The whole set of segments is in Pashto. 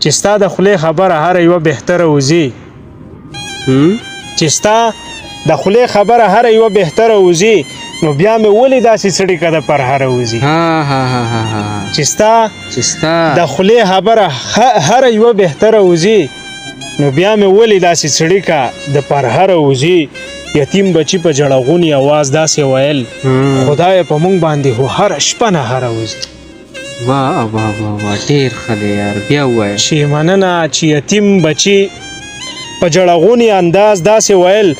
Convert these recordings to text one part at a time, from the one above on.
چې ستا د خولې خبره هره یوه بهتره وځي چې ستا د خولې خبره هره یوه بهتره وځي نو بیا مې ولې داسې سړي که د پر هره وځي چې ستا د خولې خبره هره یوه بهتره وځي نو بیا مې ولې داسې سړي که د پر هره وځي یتیم بچی په جړغوني اواز داسې ویل خدای په مونږ باندې خو هره شپه نه هره وځي واه واه واه ډېر ښه دی یار بیا ووایه چې مننه چې یتیم بچی په جړغوني انداز داسې ویل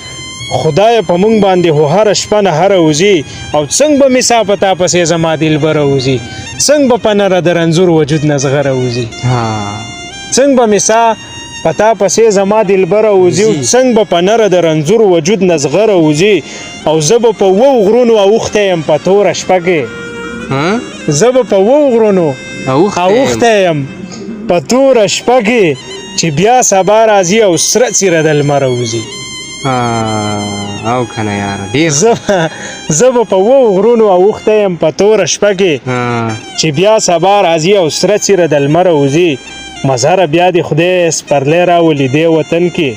خدای په مونږ باندې خو هره شپه نه هره وځي او څنګه به مې سا په تا پسې زما دلبره وځي څنګه به په نره د رنځور وجود نه زغره وځي څنګه به مې سا په تا پسې زما دلبره وځي څنګه به په نره د رنځور وجود نه زغره وځي او زه به په وو غرونو اوښتی یم په توره شپه کې زه به په وو غرونو اوښتی یم په توره شپه کې چې بیا سبا راځي او سره څیره د لمره وځي او کنه یاره ډېر زه به په وو غرونو اوښتی یم په توره شپه کې چې بیا سبا راځي او سره څیره د لمره وځي مظهره بیا د خدای سپرلی راولي دې وطن کې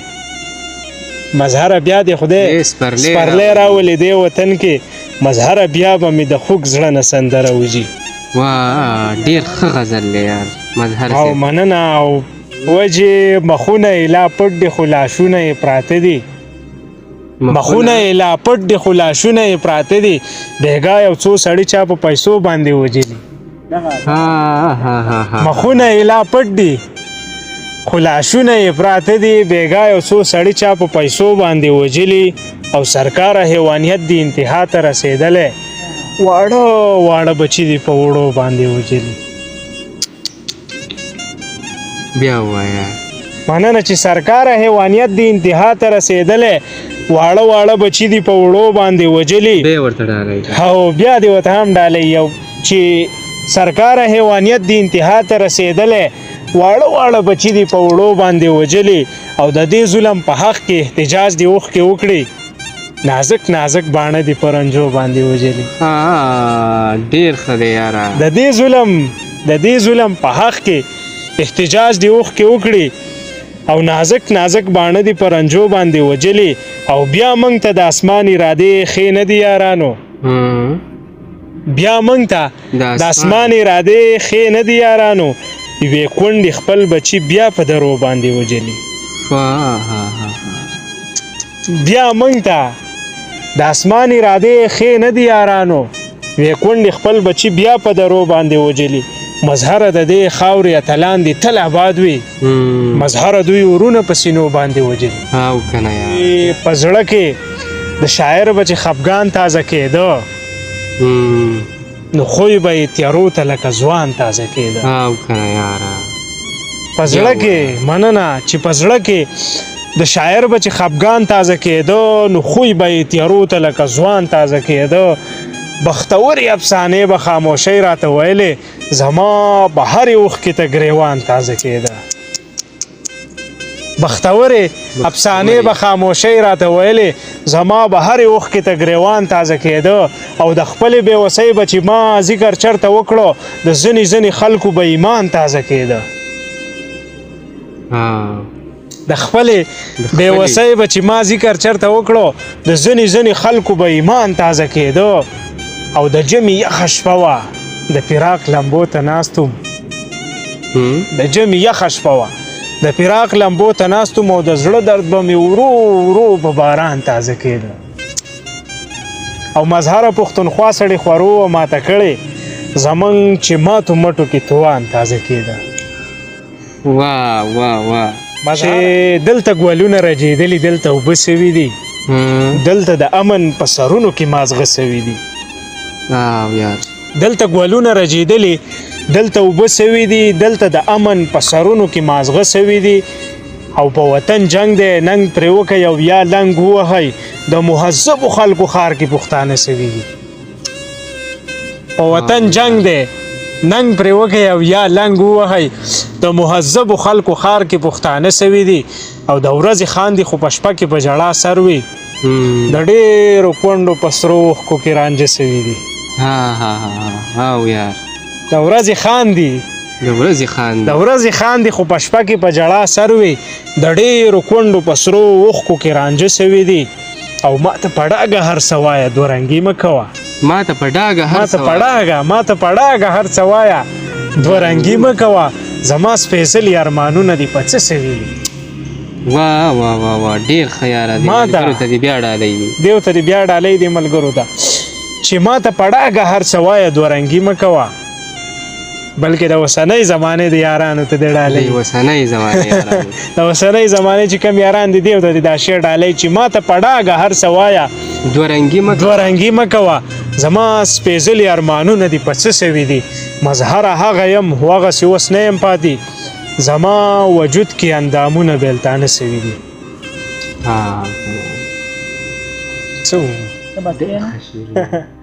مظهره بیا د خدای سپرلی راولي دې وطن کې مظهره بیا به مې د خوږ زړه نه سندره وځي واه ډېر ښه غزل دی یار مظهر او مننه او وجې مخونه یې لا پټ دي خو لاشونه یې پراته دي مخونه یې لا پټ دي خو لاشونه یې پراته دي بېګا یو څو سړي چا په پیسو باندې وجلي مخونه یې لا پټ دي خو لاشونه یې پراته دي بېګا یو څو سړي چا په پیسو باندې وجلي او سرکاره حیوانیت دی انتها ته رسېدلی واړه واړه بچي دي په وړو باندې وجلي بیا ووایه مننه چې سرکاره حیوانیت دی انتها ته رسېدلی واړه واړه بچي دي په وړو باندې وجلي بیا ورته ډالۍ او بیا دې ورته هم ډالۍ یو چې سرکاره حیوانیت دی انتها ته رسېدلی واړه واړه بچي دي په وړو باندې وجلي او د دې ظلم په حق کې احتجاج دې اوښکې وکړي نازک نازک باڼه دي په رنجو باندې وجلي ډېر ښه دی یاره د دې ظلم په حق کې احتجاج دې اوښکې وکړي او نازک نازک باڼه دي په رنجو باندې وجلي او بیا موږ ته د اسمان ارادې ښې نه دي یارانو بیا موږ ته د اسمان ارادې ښې نه دي یارانو یوې کونډې خپل بچي بیا په درو باندې وجلي بیا موږ ته د اسمان ارادې ښې نه دي یارانو یوې کونډې خپل بچي بیا په درو باندې وجلي مظهره د دې خاورې اتلان دي تل آباد وي مظهره دوی ورونه په سینو باندې وجلي او کنه یار په زړه کې د شاعر به چې خفګان تازه کېده نو خوی به یې تیارو ته لکه ځوان تازه کېده او کنه یاره په زړه کې مننه چې په زړه کې د شاعر به چې خفګان تازه کېده نو خوی به یې تیارو ته لکه ځوان تازه کېده بختورې افسانې به خاموشۍ راته ویلې زما به هرې اوښکې ته ګریوان تازه کېده بختورې افسانې به خاموشۍ راته ویلې زما به هرې اوښکې ته ګریوان تازه کېده او د خپلې بېوسۍ به چې ما ذکر چرته وکړو د ځینې ځینې خلکو به ایمان تازه کېده د خپلې بېوسۍ به چې ما ذکر چرته وکړو د ځینې ځینې خلکو به ایمان تازه کېده او د ژمي یخه شپه وه د فراق لمبو ته ناست وم د ژمي یخه شپه وه د فراق لمبو ته ناست وم او د زړه درد به مې ورو ورو په باران تازه کېده او مظهره پښتونخوا سړې خورو و ماته کړې زمونږ چې ماتو مټو کې توان تازه کېده واه واه واه چې دلته ګلونه رژېدلي دلته اوبه سوي دي دلته د امن په سرونو کې مازغه سوي دي دلته ګلونه رژېدلي دلته اوبه سوي دي دلته د امن په سرونو کې مازغه سوي دي او په وطن جنگ دی ننګ پرې وکئ او یا لنګ ووهئ د مهذبو خلکو ښار کې پښتانه سوي دي په وطن جنگ دی ننګ پرې وکئ او یا لنګ ووهئ د مهذبو خلکو ښار کې پښتانه سوي دي او د ورځې خاندي خو په شپه کې په ژړا سر وي د ډېرو کونډو په سرو اوښکو کې رانجه سوي دي او یار د ورځې خاندي د ورځې خان د ورځې خاندي خو په شپه کې په ژړا سر وي د ډېرو کونډو په سرو اوښکو کې رانجه سوي دي او ما ته په ډاګه هر څه وایه دوه رنګي مه کوه ما ته په ډاګه هر څه ما ته په ډاګه هر څه وایه دوه رنګي مه کوه زما سپېڅلي ارمانونه دي په څه سوي دي واه واه واه واه ډېر ښه یاره دی ما ته ملګرو ته دې بیا ډالۍ دي دیو ته دې بیا ډالۍ دي ملګرو ته چې ما ته په ډاګه هر څه وایه دوه رنګي مه کوه بلکې د اوسنۍ زمانې د یارانو ته دې ډالۍ د اوسنۍ زمانې یارانو د اوسنۍ زمانې چې کوم یاران دي دیو ته دې دا شعر ډالۍ چې ما ته په ډاګه هر څه وایه دوه رنګي مه دوه رنګي مه کوه زما سپېڅلي ارمانونه دي په څه سوي دي مظهره هغه یم خو هغسې اوس نه یم پاتې زما وجود کې اندامونه بېلتانه سوي دي ها څه ډېر ښه شعر دی.